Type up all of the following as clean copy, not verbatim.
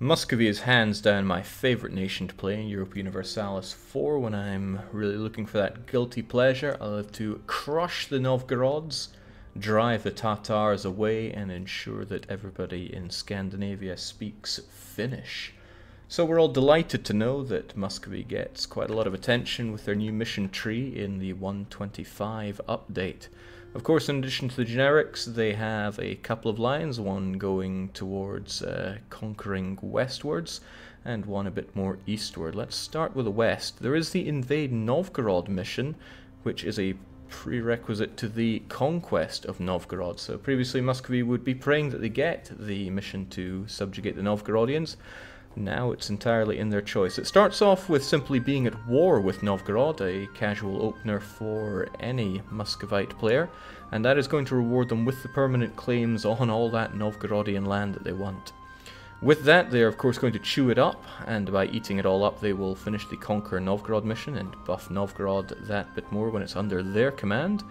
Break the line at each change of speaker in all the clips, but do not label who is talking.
Muscovite is hands down my favourite nation to play in Europa Universalis 4 when I'm really looking for that guilty pleasure. I love to crush the Novgorods, drive the Tatars away, and ensure that everybody in Scandinavia speaks Finnish. So we're all delighted to know that Muscovite gets quite a lot of attention with their new mission tree in the 1.25 update. Of course, in addition to the generics, they have a couple of lines, one going towards conquering westwards, and one a bit more eastward. Let's start with the west. There is the Invade Novgorod mission, which is a prerequisite to the conquest of Novgorod. So previously Muscovite would be praying that they get the mission to subjugate the Novgorodians. Now it's entirely in their choice. It starts off with simply being at war with Novgorod, a casual opener for any Muscovite player, and that is going to reward them with the permanent claims on all that Novgorodian land that they want. With that, they are of course going to chew it up, and by eating it all up they will finish the Conquer Novgorod mission and buff Novgorod that bit more when it's under their command.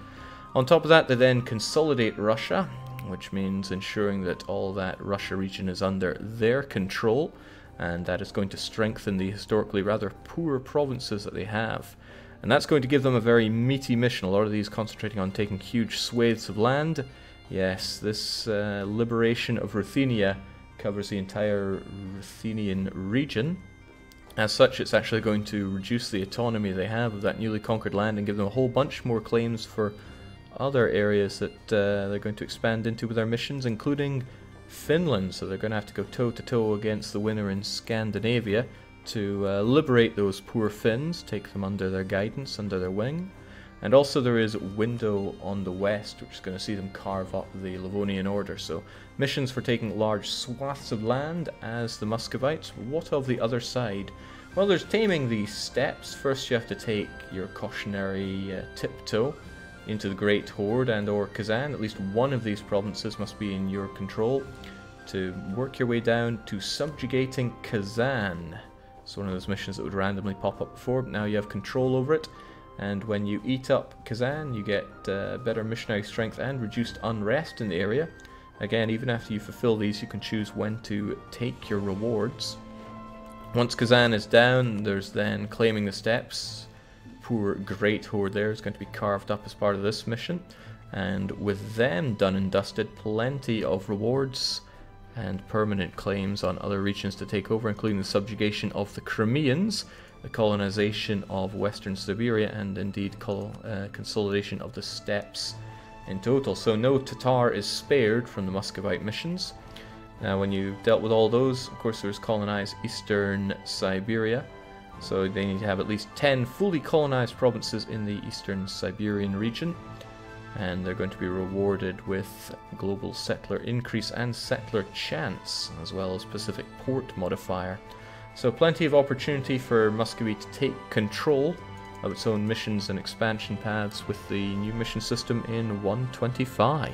On top of that, they then consolidate Russia, which means ensuring that all that Russia region is under their control, and that is going to strengthen the historically rather poor provinces that they have. And that's going to give them a very meaty mission, a lot of these concentrating on taking huge swathes of land. Yes, this liberation of Ruthenia covers the entire Ruthenian region. As such, it's actually going to reduce the autonomy they have of that newly conquered land and give them a whole bunch more claims for other areas that they're going to expand into with their missions, including Finland. So they're going to have to go toe-to-toe against the winner in Scandinavia to liberate those poor Finns, take them under their guidance, under their wing. And also there is Window on the west, which is going to see them carve up the Livonian Order. So missions for taking large swaths of land as the Muscovites. What of the other side? Well, there's taming the steppes. First you have to take your cautionary tiptoe into the Great Horde and or Kazan. At least one of these provinces must be in your control, to work your way down to Subjugating Kazan. It's one of those missions that would randomly pop up before, but now you have control over it, and when you eat up Kazan you get better missionary strength and reduced unrest in the area. Again, even after you fulfill these, you can choose when to take your rewards. Once Kazan is down, there's then claiming the steppes. Poor Great Horde there is going to be carved up as part of this mission, and with them done and dusted, plenty of rewards and permanent claims on other regions to take over, including the subjugation of the Crimeans, the colonization of Western Siberia, and indeed consolidation of the steppes in total. So no Tatar is spared from the Muscovite missions. Now when you've dealt with all those, of course there's colonized Eastern Siberia. So they need to have at least 10 fully colonized provinces in the Eastern Siberian region, and they're going to be rewarded with global settler increase and settler chance, as well as Pacific port modifier. So plenty of opportunity for Muscovite to take control of its own missions and expansion paths with the new mission system in 1.25.